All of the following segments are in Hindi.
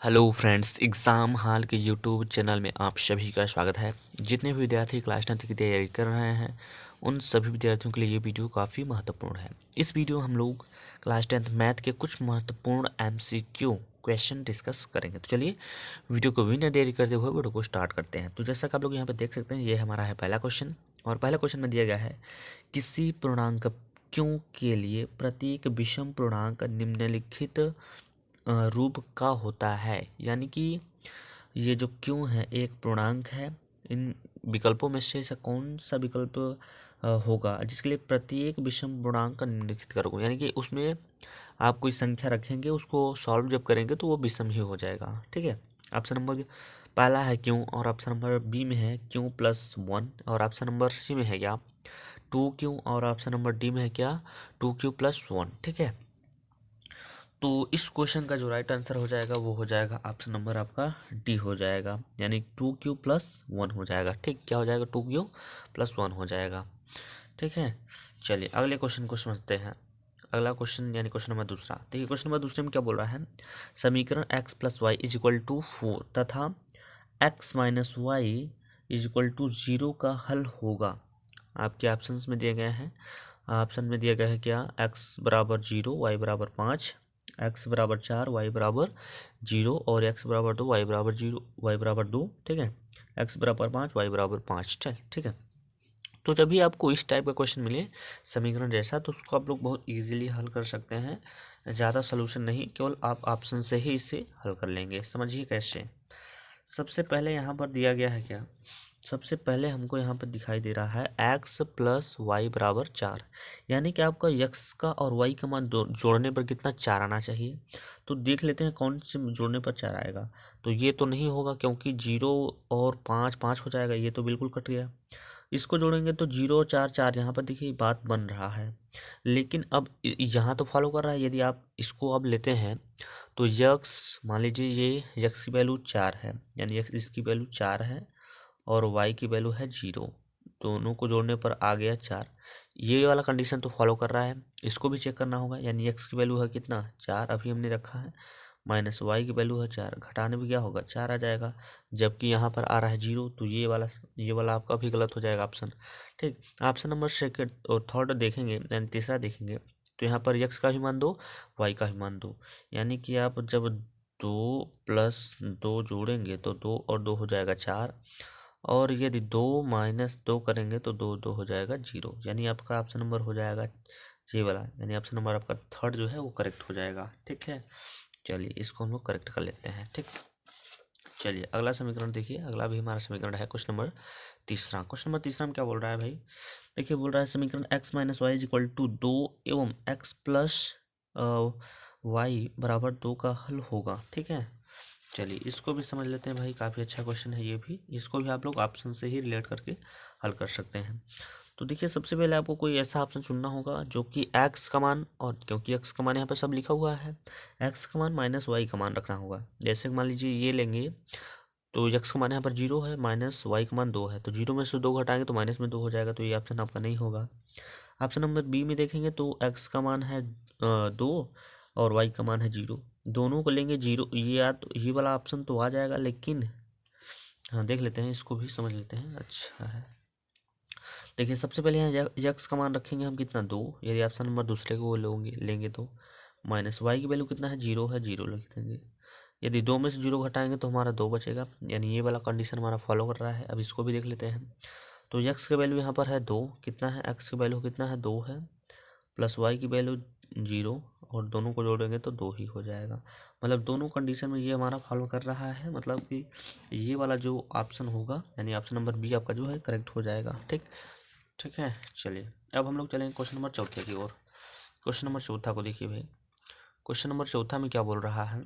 हेलो फ्रेंड्स, एग्ज़ाम हाल के यूट्यूब चैनल में आप सभी का स्वागत है। जितने भी विद्यार्थी क्लास 10 की तैयारी कर रहे हैं उन सभी विद्यार्थियों के लिए ये वीडियो काफ़ी महत्वपूर्ण है। इस वीडियो हम लोग क्लास 10 मैथ के कुछ महत्वपूर्ण एमसीक्यू क्वेश्चन डिस्कस करेंगे। तो चलिए वीडियो को बिना देरी करते हुए वीडियो को स्टार्ट करते हैं। तो जैसा कि आप लोग यहाँ पर देख सकते हैं, ये हमारा है पहला क्वेश्चन। और पहला क्वेश्चन में दिया गया है, किसी पूर्णांक क्यों के लिए प्रत्येक विषम पूर्णांक निम्नलिखित रूप का होता है। यानी कि ये जो क्यों है एक पूर्णांक है, इन विकल्पों में से ऐसा कौन सा विकल्प होगा जिसके लिए प्रत्येक विषम पूर्णांक का निम्नलिखित करोगे। यानी कि उसमें आप कोई संख्या रखेंगे, उसको सॉल्व जब करेंगे तो वो विषम ही हो जाएगा। ठीक है। ऑप्शन नंबर पहला है क्यों, और ऑप्शन नंबर बी में है क्यों प्लस वन, और ऑप्शन नंबर सी में है क्या टू क्यों, और ऑप्शन नंबर डी में है क्या टू क्यू प्लस वन। ठीक है। तो इस क्वेश्चन का जो राइट आंसर हो जाएगा वो हो जाएगा ऑप्शन नंबर आपका डी हो जाएगा, यानी टू क्यू प्लस वन हो जाएगा। ठीक, क्या हो जाएगा, टू क्यू प्लस वन हो जाएगा। ठीक है। चलिए अगले क्वेश्चन को समझते हैं। अगला क्वेश्चन यानी क्वेश्चन नंबर दूसरा। देखिए क्वेश्चन नंबर दूसरे में क्या बोल रहा है, समीकरण x plus y is equal to 4 तथा x minus y is equal to 0 का हल होगा। आपके ऑप्शंस में दिए गए हैं। ऑप्शन में दिया गया है क्या, x बराबर 0, वाई बराबर 5, x बराबर 4, वाई बराबर 0, और x बराबर 2, वाई बराबर 0, वाई बराबर 2। ठीक है। x बराबर 5, वाई बराबर 5। चल ठीक है। तो जब भी आपको इस टाइप का क्वेश्चन मिले समीकरण जैसा, तो उसको आप लोग बहुत इजीली हल कर सकते हैं। ज़्यादा सोल्यूशन नहीं, केवल आप ऑप्शन से ही इसे हल कर लेंगे। समझिए कैसे। सबसे पहले यहाँ पर दिया गया है क्या, सबसे पहले हमको यहाँ पर दिखाई दे रहा है x प्लस वाई बराबर 4। यानी कि आपका x का और y का मान जोड़ने पर कितना, 4 आना चाहिए। तो देख लेते हैं कौन से जोड़ने पर 4 आएगा। तो ये तो नहीं होगा, क्योंकि 0 और 5 5 हो जाएगा, ये तो बिल्कुल कट गया। इसको जोड़ेंगे तो 0 4 4, यहाँ पर देखिए बात बन रहा है। लेकिन अब यहाँ तो फॉलो कर रहा है। यदि आप इसको अब लेते हैं तो यक्स, मान लीजिए ये यक्स की वैल्यू 4 है, यानी यक्स इसकी वैल्यू 4 है और y की वैल्यू है 0। दोनों को जोड़ने पर आ गया 4। ये वाला कंडीशन तो फॉलो कर रहा है, इसको भी चेक करना होगा। यानी x की वैल्यू है कितना, 4 अभी हमने रखा है, माइनस y की वैल्यू है 4, घटाने में क्या होगा, 4 आ जाएगा। जबकि यहाँ पर आ रहा है 0, तो ये वाला आपका भी गलत हो जाएगा ऑप्शन। ठीक। ऑप्शन नंबर सेकंड और थर्ड देखेंगे, यानी तीसरा देखेंगे, तो यहाँ पर x का भी मान दो, y का भी मान दो। यानी कि आप जब 2 प्लस 2 जोड़ेंगे तो 2 और 2 हो जाएगा 4, और यदि 2 माइनस 2 करेंगे तो 2 2 हो जाएगा 0। यानी आपका ऑप्शन नंबर हो जाएगा ये वाला, यानी ऑप्शन नंबर आपका थर्ड जो है वो करेक्ट हो जाएगा। ठीक है। चलिए इसको हम लोग करेक्ट कर लेते हैं। ठीक। चलिए अगला समीकरण देखिए। अगला भी हमारा समीकरण है क्वेश्चन नंबर तीसरा। क्वेश्चन नंबर तीसरा में क्या बोल रहा है भाई, देखिए बोल रहा है समीकरण x minus y is equal to 2 एवं x प्लस वाई बराबर 2 का हल होगा। ठीक है। चलिए इसको भी समझ लेते हैं भाई, काफ़ी अच्छा क्वेश्चन है ये भी। इसको भी आप लोग ऑप्शन से ही रिलेट करके हल कर सकते हैं। तो देखिए सबसे पहले आपको कोई ऐसा ऑप्शन चुनना होगा जो कि x का मान, और क्योंकि x का मान यहाँ पे सब लिखा हुआ है, x का मान माइनस वाई का मान रखना होगा। जैसे मान लीजिए ये लेंगे तो x का मान यहाँ पर 0 है, माइनस वाई का मान 2 है, तो 0 में से 2 घटाएंगे तो माइनस में 2 हो जाएगा, तो ये ऑप्शन आपका नहीं होगा। ऑप्शन नंबर बी में देखेंगे तो x का मान है 2 और y का मान है 0, दोनों को लेंगे 0, ये वाला ऑप्शन तो आ जाएगा। लेकिन हाँ देख लेते हैं, इसको भी समझ लेते हैं। अच्छा है, देखिए सबसे पहले यहाँ यक्स का मान रखेंगे हम कितना, 2। यदि ऑप्शन नंबर दूसरे को लेंगे तो माइनस वाई की वैल्यू कितना है, 0 है, 0 लिख देंगे। यदि 2 में से 0 घटाएंगे तो हमारा 2 बचेगा, यानी ये वाला कंडीशन हमारा फॉलो कर रहा है। अब इसको भी देख लेते हैं। तो यक्स की वैल्यू यहाँ पर है 2, कितना है, एक्स की वैल्यू कितना है, 2 है, प्लस वाई की वैल्यू 0, और दोनों को जोड़ेंगे तो 2 ही हो जाएगा। मतलब दोनों कंडीशन में ये हमारा फॉलो कर रहा है, मतलब कि ये वाला जो ऑप्शन होगा, यानी ऑप्शन नंबर बी आपका जो है करेक्ट हो जाएगा। ठीक। ठीक है। चलिए अब हम लोग चलेंगे क्वेश्चन नंबर चौथे की ओर। क्वेश्चन नंबर चौथा को देखिए भाई। क्वेश्चन नंबर चौथा में क्या बोल रहा है,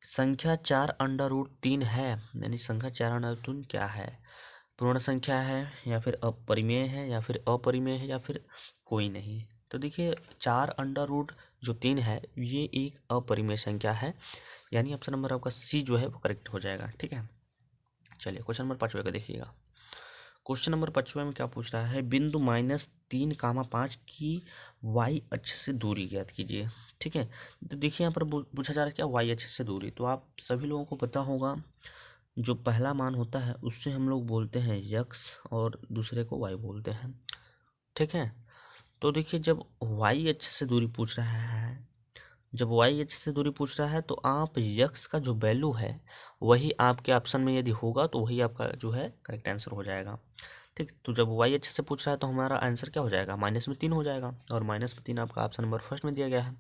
संख्या 4 अंडर रूट 3 है, यानी संख्या 4 अंडर रूट 3 क्या है, पूर्ण संख्या है या फिर अपरिमेय है या फिर अपरिमेय है या फिर कोई नहीं। तो देखिए 4 अंडर रूट जो 3 है ये एक अपरिमेय संख्या है, यानी ऑप्शन नंबर आपका सी जो है वो करेक्ट हो जाएगा। ठीक है। चलिए क्वेश्चन नंबर 5 का देखिएगा। क्वेश्चन नंबर 55 में क्या पूछ रहा है, बिंदु -3, 5 की वाई अक्ष से दूरी ज्ञात कीजिए। ठीक है, तो देखिए यहाँ पर पूछा जा रहा है क्या, वाई अक्ष से दूरी। तो आप सभी लोगों को पता होगा जो पहला मान होता है उससे हम लोग बोलते हैं यक्स और दूसरे को वाई बोलते हैं। ठीक है, तो देखिए जब वाई अक्ष से दूरी पूछ रहा है, जब वाई अक्ष से दूरी पूछ रहा है तो आप यक्स का जो वैल्यू है वही आपके ऑप्शन में यदि होगा तो वही आपका जो है करेक्ट आंसर हो जाएगा। ठीक, तो जब वाई अक्ष से पूछ रहा है तो हमारा आंसर क्या हो जाएगा, -3 हो जाएगा, और -3 आपका ऑप्शन नंबर फर्स्ट में दिया गया है,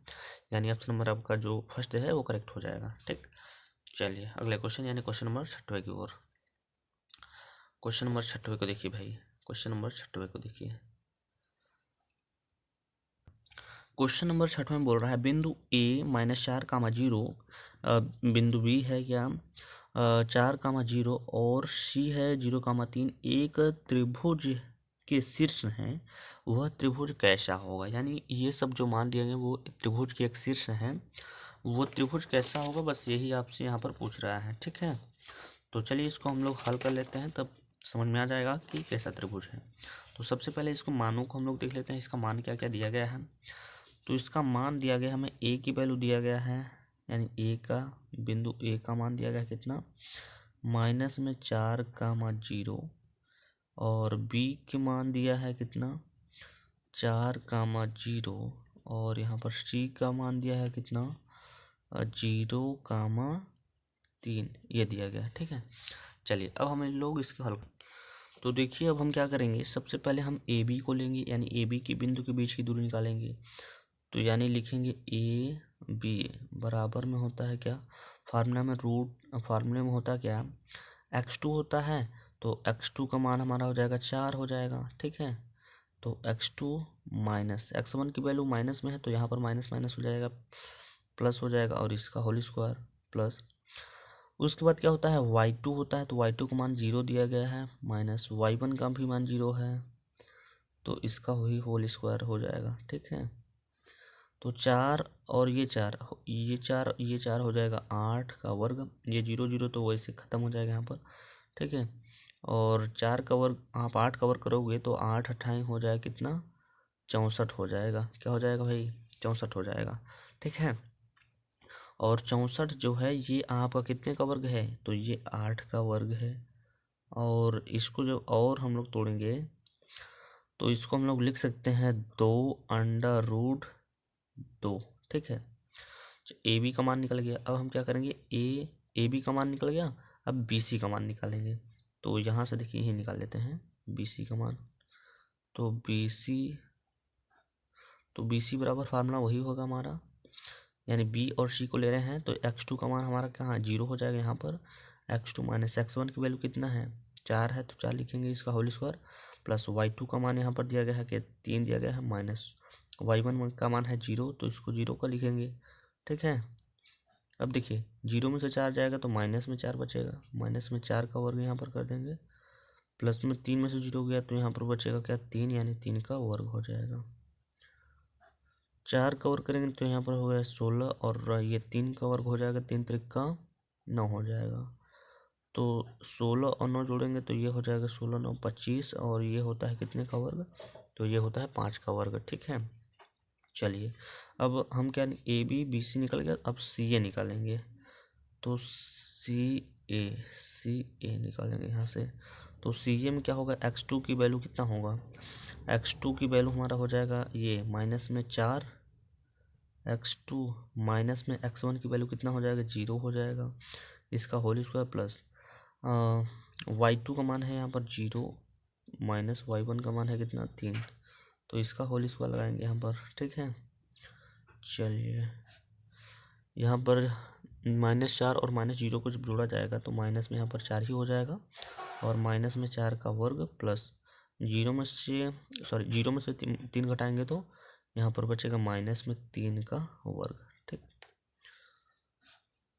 यानी ऑप्शन नंबर आपका जो फर्स्ट है वो करेक्ट हो जाएगा। ठीक, चलिए अगले क्वेश्चन यानी क्वेश्चन नंबर 6वें की ओर। क्वेश्चन नंबर 6वें को देखिए भाई, क्वेश्चन नंबर 6वें को देखिए। क्वेश्चन नंबर 6 में बोल रहा है बिंदु ए -4, बिंदु बी है क्या 4, 0 और सी है 0, 3 एक त्रिभुज के शीर्ष हैं, वह त्रिभुज कैसा होगा। यानी ये सब जो मान दिए गए वो त्रिभुज के एक शीर्ष हैं, वो त्रिभुज कैसा होगा, बस यही आपसे यहाँ पर पूछ रहा है। ठीक है, तो चलिए इसको हम लोग हल कर लेते हैं, तब समझ में आ जाएगा कि कैसा त्रिभुज है। तो सबसे पहले इसको मानों को हम लोग देख लेते हैं, इसका मान क्या क्या दिया गया है। तो इसका मान दिया गया हमें ए की वैल्यू दिया गया है, यानी ए का बिंदु ए का मान दिया गया कितना, -4, 0 और बी के मान दिया है कितना 4, 0 और यहाँ पर सी का मान दिया है कितना 0, 3 ये दिया गया है। ठीक है, चलिए अब हम लोग इसके हल। तो देखिए अब हम क्या करेंगे, सबसे पहले हम ए बी को लेंगे, यानी ए बी के बिंदु के बीच की दूरी निकालेंगे। तो यानी लिखेंगे ए बी बराबर में होता है क्या, फार्मूले में होता क्या, x2 होता है, तो x2 का मान हमारा हो जाएगा 4 हो जाएगा। ठीक है, तो x2 माइनस x1 की वैल्यू माइनस में है तो यहाँ पर माइनस माइनस हो जाएगा, प्लस हो जाएगा, और इसका होल स्क्वायर प्लस। उसके बाद क्या होता है, y2 होता है, तो y2 का मान 0 दिया गया है, माइनस y1 का भी मान 0 है, तो इसका वही होल स्क्वायर हो जाएगा। ठीक है, तो 4 और ये 4 हो जाएगा 8 का वर्ग, ये 0 0 तो वैसे ख़त्म हो जाएगा यहाँ पर। ठीक है, और 4 का वर्ग आप 8 का वर्ग करोगे तो 8 28 हो जाएगा कितना 64 हो जाएगा। क्या हो जाएगा भाई, 64 हो जाएगा। ठीक है, और 64 जो है ये आपका कितने का वर्ग है, तो ये 8 का वर्ग है, और इसको जो और हम लोग तोड़ेंगे तो इसको हम लोग लिख सकते हैं 2√2। ठीक है, ए बी का मान निकल गया। अब हम क्या करेंगे, ए बी का मान निकल गया, अब बी सी का मान निकालेंगे। तो यहाँ से देखिए यही निकाल लेते हैं बी सी का मान। तो बी सी बराबर फार्मूला वही होगा हमारा, यानी बी और सी को ले रहे हैं तो x2 का मान हमारा कहाँ 0 हो जाएगा यहाँ पर, x2 माइनस x1 की वैल्यू कितना है 4 है, तो 4 लिखेंगे इसका होल स्क्वायर, प्लस y2 का मान यहाँ पर दिया गया है कि 3 दिया गया है, माइनस y1 का मान है 0 तो इसको 0 का लिखेंगे। ठीक है, अब देखिए 0 में से 4 जाएगा तो माइनस में 4 बचेगा, माइनस में 4 का वर्ग यहाँ पर कर देंगे, प्लस में 3 में से 0 गया तो यहाँ पर बचेगा क्या 3, यानी 3 का वर्ग हो जाएगा। 4 का वर्ग करेंगे तो यहाँ पर हो गया 16, और ये 3 का वर्ग हो जाएगा, 3 3 का 9 हो जाएगा। तो 16 और 9 जोड़ेंगे तो ये हो जाएगा 16 9 25, और ये होता है कितने का वर्ग, तो ये होता है 5 का वर्ग। ठीक है, चलिए अब हम क्या, ए बी बी सी निकल गया, अब सी ए निकालेंगे। तो सी ए निकालेंगे यहाँ से। तो सी ए में क्या होगा, x2 की वैल्यू कितना होगा, x2 की वैल्यू हमारा हो जाएगा ये माइनस में 4, x2 माइनस में x1 की वैल्यू कितना हो जाएगा 0 हो जाएगा, इसका होल स्क्वायर प्लस y2 का मान है यहाँ पर 0, माइनस y1 का मान है कितना 3, तो इसका होल स्क्वायर लगाएंगे यहाँ पर। ठीक है, चलिए यहाँ पर -4 और -0 को जब जोड़ा जाएगा तो माइनस में यहाँ पर 4 ही हो जाएगा, और माइनस में 4 का वर्ग प्लस 0 में से 3 घटाएंगे तो यहाँ पर बचेगा माइनस में 3 का वर्ग। ठीक,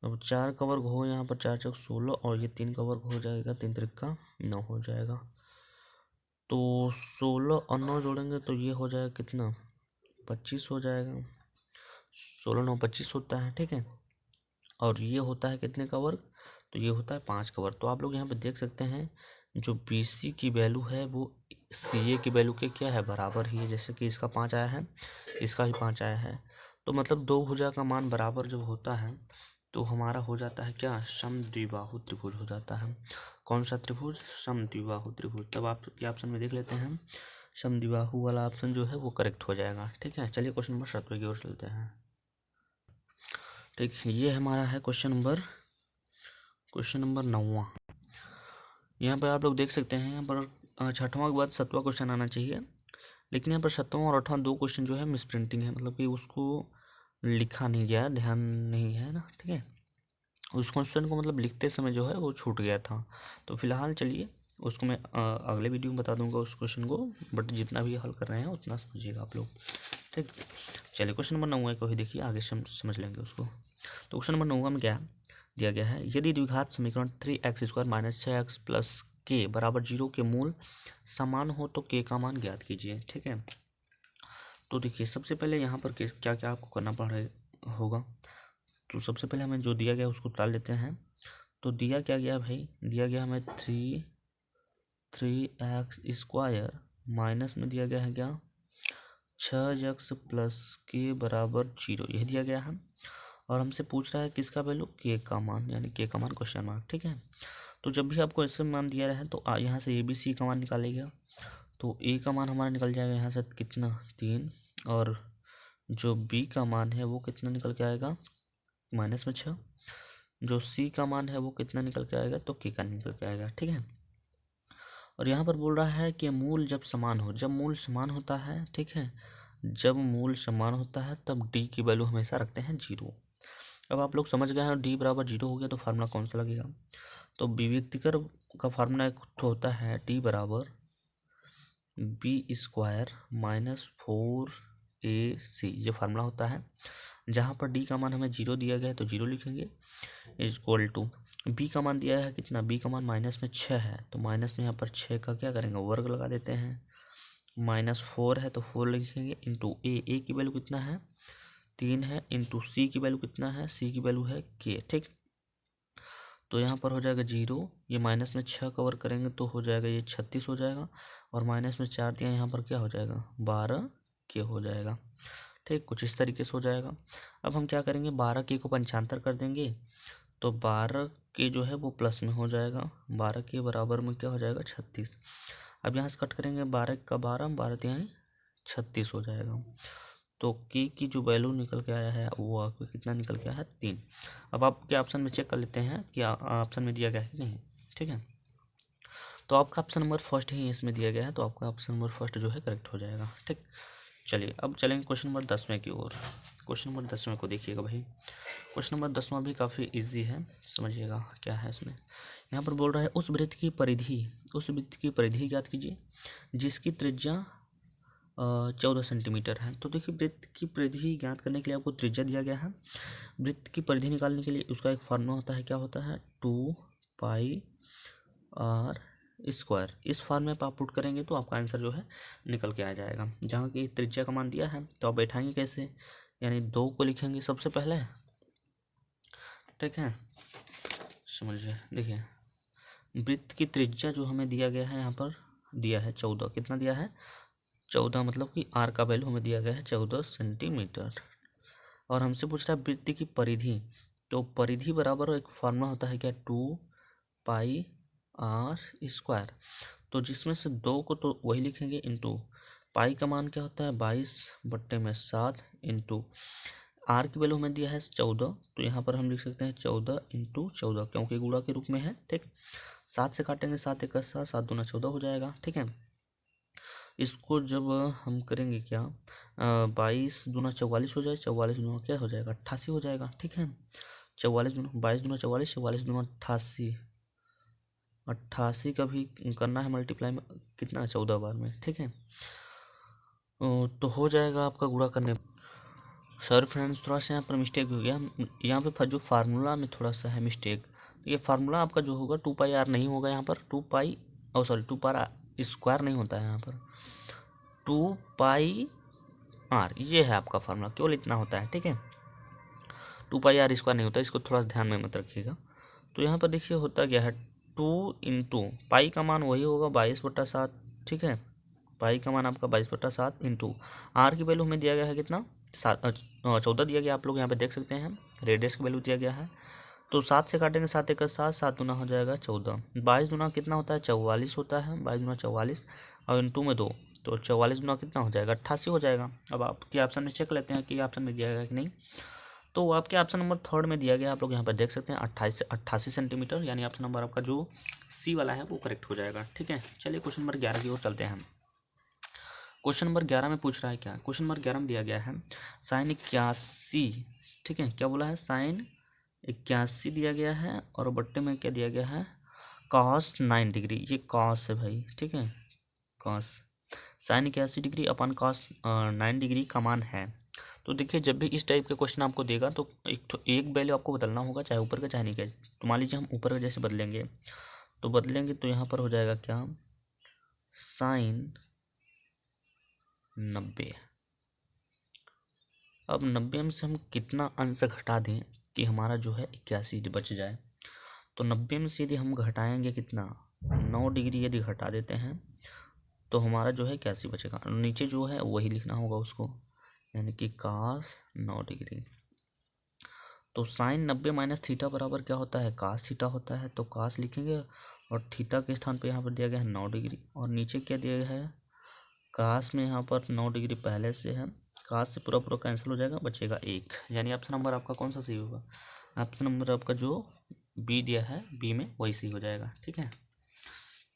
अब 4 का वर्ग हो यहाँ पर 4 चौक 16, और ये 3 का वर्ग हो जाएगा 3 3 का 9 हो जाएगा। तो 16 और 9 जोड़ेंगे तो ये हो जाएगा कितना 25 हो जाएगा, 16 9 25 होता है। ठीक है, और ये होता है कितने का वर्ग, तो ये होता है 5 का वर्ग। तो आप लोग यहाँ पे देख सकते हैं जो BC की वैल्यू है वो CA की वैल्यू के क्या है, बराबर ही है। जैसे कि इसका 5 आया है, इसका भी 5 आया है, तो मतलब दो भुजा का मान बराबर जब होता है तो हमारा हो जाता है क्या, समद्विबाहु त्रिभुज हो जाता है। कौन सा त्रिभुज, समद्विबाहु त्रिभुज। तब आप क्या ऑप्शन में देख लेते हैं, समद्विबाहु वाला ऑप्शन जो है वो करेक्ट हो जाएगा। ठीक है, चलिए क्वेश्चन नंबर 7 की ओर चलते हैं। ठीक, ये हमारा है क्वेश्चन नंबर 9वां। यहाँ पर आप लोग देख सकते हैं, यहाँ पर 6वां के बाद 7वां क्वेश्चन आना चाहिए, लेकिन यहाँ पर 7वां और 8वां दो क्वेश्चन जो है मिस प्रिंटिंग है, मतलब कि उसको लिखा नहीं गया, ध्यान नहीं है ना। ठीक है, उस क्वेश्चन को मतलब लिखते समय जो है वो छूट गया था। तो फिलहाल चलिए उसको मैं अगले वीडियो में बता दूंगा उस क्वेश्चन को, बट जितना भी हल कर रहे हैं उतना समझिएगा आप लोग। ठीक, चलिए क्वेश्चन नंबर 9 को ही देखिए, आगे समझ लेंगे उसको। तो क्वेश्चन नंबर 9 में क्या दिया गया है, यदि द्विघात समीकरण 3x² - 6x + k = 0 के मूल समान हो तो k का मान ज्ञात कीजिए। ठीक है, तो देखिए सबसे पहले यहाँ पर क्या क्या आपको करना पड़ रहा होगा। तो सबसे पहले हमें जो दिया गया उसको टाल लेते हैं। तो दिया क्या गया भाई, दिया गया हमें 3x² माइनस में दिया गया है क्या, 6x + k = 0, यह दिया गया है। और हमसे पूछ रहा है किसका वैल्यू, k का मान, यानी k का मान क्वेश्चन मार्क। ठीक है, तो जब भी आपको ऐसे मान दिया रहा है तो यहाँ से ABC का मान निकालेगा। तो A का मान हमारा निकल जाएगा यहाँ से कितना, 3, और जो B का मान है वो कितना निकल के आएगा, -6। जो C का मान है वो कितना निकल के आएगा, तो K का निकल के आएगा। ठीक है, और यहाँ पर बोल रहा है कि मूल जब समान हो, जब मूल समान होता है, ठीक है, जब मूल समान होता है तब D की वैल्यू हमेशा रखते हैं 0। अब आप लोग समझ गए हैं, D = 0 हो गया तो फार्मूला कौन सा लगेगा। तो विभक्तिकर का फार्मूला एक होता है D = B² - 4AC, ये फार्मूला होता है। जहाँ पर D का मान हमें 0 दिया गया है तो 0 लिखेंगे, = B का मान दिया है कितना, B का मान -6 है, तो माइनस में यहाँ पर 6 का क्या करेंगे, वर्ग लगा देते हैं। -4 है तो 4 लिखेंगे, इंटू A की वैल्यू कितना है, 3 है, इंटू C की वैल्यू कितना है, C की वैल्यू है K। ठीक, तो यहाँ पर हो जाएगा 0, ये माइनस में 6 कवर करेंगे तो हो जाएगा ये 36 हो जाएगा, और माइनस में 4 दिया, यहाँ पर क्या हो जाएगा, 12 K हो जाएगा। ठीक, कुछ इस तरीके से हो जाएगा। अब हम क्या करेंगे, 12 K को पंचांतर कर देंगे तो 12 K जो है वो प्लस में हो जाएगा, 12 के बराबर में क्या हो जाएगा, 36। अब यहाँ से कट करेंगे, 12 का 12, 12 तिहाई 36 हो जाएगा। तो K की जो वैल्यू निकल के आया है वो आपको कितना निकल के आया है, 3। अब आप क्या ऑप्शन में चेक कर लेते हैं कि ऑप्शन में दिया गया है कि नहीं। ठीक है, तो आपका ऑप्शन नंबर फर्स्ट ही इसमें दिया गया है, तो आपका ऑप्शन नंबर फर्स्ट जो है करेक्ट हो जाएगा। ठीक, चलिए अब चलेंगे क्वेश्चन नंबर 10वें की ओर। क्वेश्चन नंबर 10वें को देखिएगा भाई, क्वेश्चन नंबर 10वां भी काफ़ी इजी है, समझिएगा क्या है इसमें। यहाँ पर बोल रहा है उस वृत्त की परिधि ज्ञात कीजिए जिसकी त्रिज्या 14 सेंटीमीटर है। तो देखिए वृत्त की परिधि ज्ञात करने के लिए आपको त्रिज्या दिया गया है, वृत्त की परिधि निकालने के लिए उसका एक फार्मूला होता है, क्या होता है, 2πr²। इस फार्मूले पर आप पुट करेंगे तो आपका आंसर जो है निकल के आ जाएगा। जहाँ की त्रिज्या का मान दिया है तो आप बैठाएंगे कैसे, यानी 2 को लिखेंगे सबसे पहले। ठीक है, समझिए, देखिए वृत्त की त्रिज्या जो हमें दिया गया है, यहाँ पर दिया है 14, कितना दिया है, 14, मतलब कि आर का वैल्यू हमें दिया गया है 14 सेंटीमीटर। और हमसे पूछ रहा है वृत्त की परिधि, तो परिधि बराबर एक फार्मूला होता है क्या, 2πr²। तो जिसमें से 2 को तो वही लिखेंगे, इंटू पाई का मान क्या होता है, 22/7, इंटू आर की वैल्यू हमें दिया है 14, तो यहाँ पर हम लिख सकते हैं 14 × 14, क्योंकि गुणा के रूप में है। ठीक, 7 से काटेंगे, 7 × 1 = 7, 7 दूना 14 हो जाएगा। ठीक है, इसको जब हम करेंगे क्या, 22 दूना 44 हो जाए, 44 दूना क्या हो जाएगा, 88 हो जाएगा। ठीक है, 22 दूना 44, 44 दूना 88, 88 का भी करना है मल्टीप्लाई में कितना, 14 बार में। ठीक है, तो हो जाएगा आपका गुणा करने। सॉरी फ्रेंड्स, थोड़ा सा यहाँ पर मिस्टेक हो गया, यहाँ पे जो फार्मूला में थोड़ा सा है मिस्टेक। तो ये फार्मूला आपका जो होगा 2πr नहीं होगा, यहाँ पर 2πr² नहीं होता है, यहाँ पर 2πr, ये है आपका फार्मूला, केवल इतना होता है। ठीक है, 2πr² नहीं होता, इसको थोड़ा ध्यान में मत रखिएगा। तो यहाँ पर देखिए होता क्या है, 2 × पाई का मान वही होगा 22/7, ठीक है। पाई का मान आपका 22/7 इंटू आर की वैल्यू हमें दिया गया है कितना 14 दिया गया, आप लोग यहाँ पे देख सकते हैं। रेडियस की वैल्यू दिया गया है, तो 7 से काटेंगे 7 × 7, 7 दूना हो जाएगा 14, 22 दूना कितना होता है 44 होता है, 22 दूना 44 और इंटू में 2, तो 44 दूना कितना हो जाएगा 88 हो जाएगा। अब आपके ऑप्शन में चेक लेते हैं कि ऑप्शन में दिया गया कि नहीं। तो आपके ऑप्शन नंबर 3 में दिया गया, आप लोग यहाँ पर देख सकते हैं 28 से 88 सेंटीमीटर, यानी ऑप्शन नंबर आपका जो सी वाला है वो करेक्ट हो जाएगा, ठीक है। चलिए क्वेश्चन नंबर 11 की ओर चलते हैं। क्वेश्चन नंबर 11 में पूछ रहा है क्या, क्वेश्चन नंबर 11 में दिया गया है sin 81, ठीक है। क्या बोला है sin 81 दिया गया है और बट्टे में क्या दिया गया है cos 9 डिग्री, ये cos है भाई, ठीक है। cos sin 81 डिग्री अपन cos 9 डिग्री का मान है। तो देखिए जब भी इस टाइप के क्वेश्चन आपको देगा तो एक वैल्यू आपको बदलना होगा, चाहे ऊपर का चाहे नीचे। तो मान लीजिए हम ऊपर का जैसे बदलेंगे तो यहाँ पर हो जाएगा क्या sin 90। अब 90 में से हम कितना अंश घटा दें कि हमारा जो है 81 बच जाए। तो 90 में से यदि हम घटाएंगे कितना 9 डिग्री यदि घटा देते हैं तो हमारा जो है 81 बचेगा। नीचे जो है वही लिखना होगा उसको, यानी कि cos 9 डिग्री। तो sin 90 माइनस थीटा बराबर क्या होता है cos थीटा होता है। तो cos लिखेंगे और थीटा के स्थान पे यहाँ पर दिया गया है 9 डिग्री और नीचे क्या दिया गया है cos में यहाँ पर 9 डिग्री पहले से है, cos से पूरा पूरा कैंसिल हो जाएगा, बचेगा 1, यानी ऑप्शन नंबर आपका कौन सा सही होगा। ऑप्शन नंबर आपका जो बी दिया है बी में वही सही हो जाएगा, ठीक है।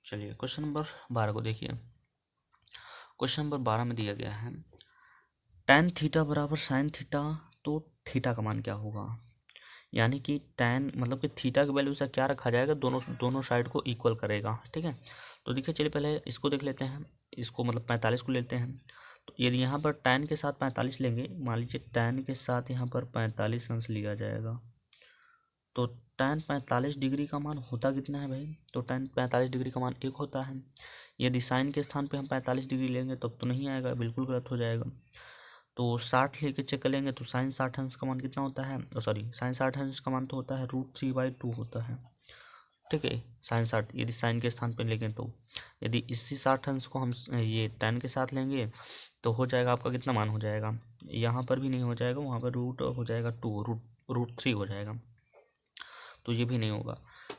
चलिए क्वेश्चन नंबर 12 को देखिए। क्वेश्चन नंबर 12 में दिया गया है tan थीटा बराबर sin थीटा, तो थीटा का मान क्या होगा, यानी कि tan मतलब कि थीटा की वैल्यू से क्या रखा जाएगा दोनों साइड को इक्वल करेगा, ठीक है। तो देखिए चलिए पहले इसको देख लेते हैं, इसको मतलब 45 को लेते हैं। तो यदि यहाँ पर tan के साथ 45 लेंगे, मान लीजिए tan के साथ यहाँ पर 45 अंश लिया जाएगा, तो tan 45 डिग्री का मान होता कितना है भाई, तो tan 45 डिग्री का मान 1 होता है। यदि साइन के स्थान पे हम 45 डिग्री लेंगे तब तो नहीं आएगा, बिल्कुल गलत हो जाएगा। तो 60 लेके चेक कर लेंगे तो साइन 60 अंश का मान कितना होता है, सॉरी साइन 60 अंश का मान तो होता है √3/2 होता है, ठीक है। साइन 60 यदि साइन के स्थान पे लेंगे तो यदि इसी 60 अंश को हम ये tan के साथ लेंगे तो हो जाएगा आपका कितना मान हो जाएगा, यहाँ पर भी नहीं हो जाएगा, वहाँ पर रूट हो जाएगा 2, √3 हो जाएगा, तो ये भी नहीं होगा।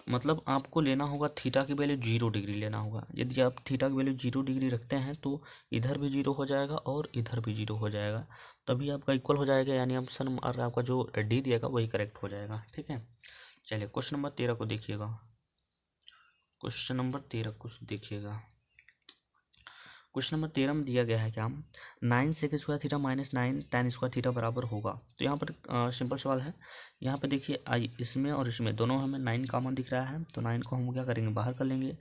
मतलब आपको लेना होगा थीटा की वैल्यू 0 डिग्री लेना होगा। यदि आप थीटा की वैल्यू 0 डिग्री रखते हैं तो इधर भी 0 हो जाएगा और इधर भी 0 हो जाएगा, तभी आपका इक्वल हो जाएगा, यानी ऑप्शन और आपका जो डी दिएगा वही करेक्ट हो जाएगा, ठीक है। चलिए क्वेश्चन नंबर 13 को देखिएगा। क्वेश्चन नंबर 13 को देखिएगा। क्वेश्चन नंबर 13 में दिया गया है क्या 9 sec square theta minus 9 tan square theta बराबर होगा। तो यहाँ पर सिंपल सवाल है, यहाँ पे देखिए आई इसमें और इसमें दोनों हमें 9 कॉमन दिख रहा है, तो 9 को हम क्या करेंगे बाहर कर लेंगे।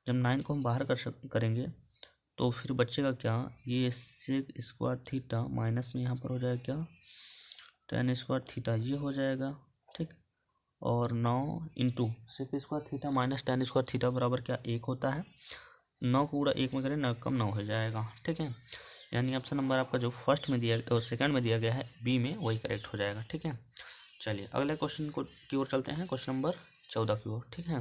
जब 9 को हम बाहर करेंगे तो फिर बचेगा क्या ये sec स्क्वायर थीटा माइनस में यहाँ पर हो जाएगा क्या tan स्क्वायर थीटा, ये हो जाएगा, ठीक। और 9 into sec square theta minus tan square theta बराबर क्या 1 होता है। 9 को पूरा 1 में करें 9 कम 9 हो जाएगा, ठीक है। यानी ऑप्शन नंबर आपका जो फर्स्ट में दिया और सेकंड में दिया गया है बी में वही करेक्ट हो जाएगा, ठीक है। चलिए अगले क्वेश्चन को की ओर चलते हैं, क्वेश्चन नंबर 14 की ओर, ठीक है।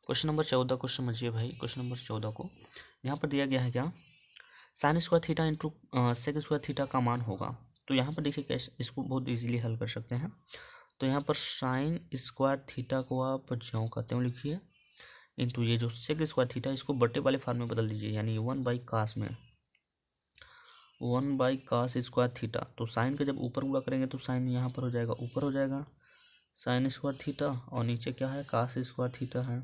क्वेश्चन नंबर 14 को समझिए भाई। क्वेश्चन नंबर 14 को यहाँ पर दिया गया है क्या sine square theta into sec square theta का मान होगा। तो यहाँ पर देखिए कैसे इसको बहुत इजीली हल कर सकते हैं। तो यहाँ पर साइन स्क्वायर थीटा को आप ज्यों कहते हो लिखिए, इंटू ये जो सेक स्क्वायर थीटा इसको बट्टे वाले फॉर्म में बदल दीजिए, यानी 1/cos में 1/cos स्क्वायर थीटा। तो साइन का जब ऊपर गुणा करेंगे तो साइन यहाँ पर हो जाएगा ऊपर हो जाएगा साइन स्क्वायर थीटा और नीचे क्या है cos स्क्वायर थीटा है।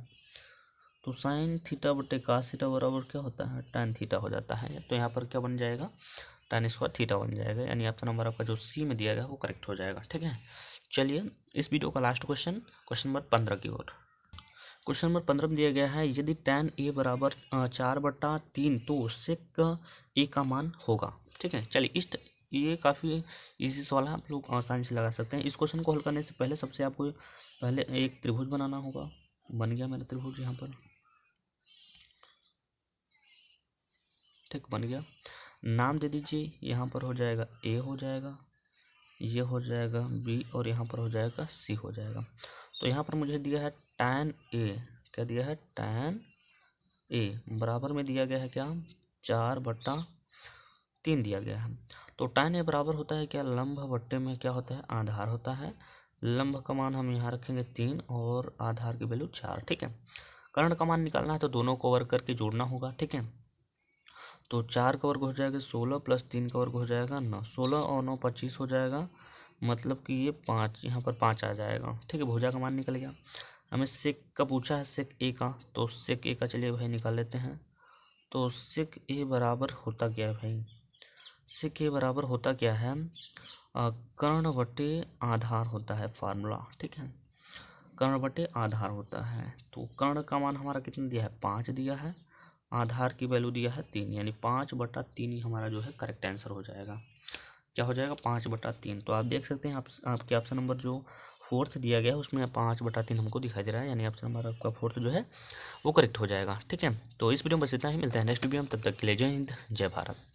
तो साइन थीटा बटे cos थीटा बराबर क्या होता है tan थीटा हो जाता है। तो यहाँ पर क्या बन जाएगा tan स्क्वायर थीटा बन जाएगा, यानी ऑप्शन नंबर आपका जो सी में दिया गया वो करेक्ट हो जाएगा, ठीक है। चलिए इस वीडियो का लास्ट क्वेश्चन क्वेश्चन नंबर 15 की ओर। क्वेश्चन नंबर 15 में दिया गया है यदि tan a बराबर 4/3 तो सेक a का मान होगा, ठीक है। चलिए ये काफ़ी इजी सवाल है, आप लोग आसानी से लगा सकते हैं। इस क्वेश्चन को हल करने से पहले सबसे आपको पहले एक त्रिभुज बनाना होगा। बन गया मेरा त्रिभुज यहाँ पर, ठीक बन गया। नाम दे दीजिए, यहाँ पर हो जाएगा ए हो जाएगा, ये हो जाएगा बी और यहाँ पर हो जाएगा सी हो जाएगा। तो यहाँ पर मुझे दिया है tan a क्या दिया है, tan a बराबर में दिया गया है क्या, 4/3 दिया गया है। तो tan a बराबर होता है क्या, लंब बट्टे में क्या होता है, आधार होता है। लंब का मान हम यहाँ रखेंगे 3 और आधार की वैल्यू 4। ठीक है, कर्ण का मान निकालना है तो दोनों को वर्ग करके जोड़ना होगा। ठीक है, तो 4 का वर्ग हो जाएगा 16 प्लस 3 का वर्ग हो जाएगा 9, 16 और 9 25 हो जाएगा, मतलब कि ये 5, यहाँ पर 5 आ जाएगा। ठीक है, भुजा का मान निकल गया। हमें सेक का पूछा है, सेक ए का, तो सेक ए का चलिए भाई निकाल लेते हैं। तो सेक ए बराबर होता क्या है भाई, सेक ए बराबर होता क्या है, कर्ण बटे आधार होता है फार्मूला। ठीक है, कर्ण बटे आधार होता है। तो कर्ण का मान हमारा कितना दिया है, 5 दिया है, आधार की वैल्यू दिया है 3, यानी 5/3 ही हमारा जो है करेक्ट आंसर हो जाएगा। क्या हो जाएगा, 5/3। तो आप देख सकते हैं आपके ऑप्शन नंबर जो 4th दिया गया है उसमें 5/3 हमको दिखाई दे रहा है, यानी ऑप्शन नंबर आपका 4th जो है वो करेक्ट हो जाएगा। ठीक है, तो इस वीडियो में बस इतना ही, मिलता है नेक्स्ट वीडियो में, तब तक के लिए जय हिंद जय भारत।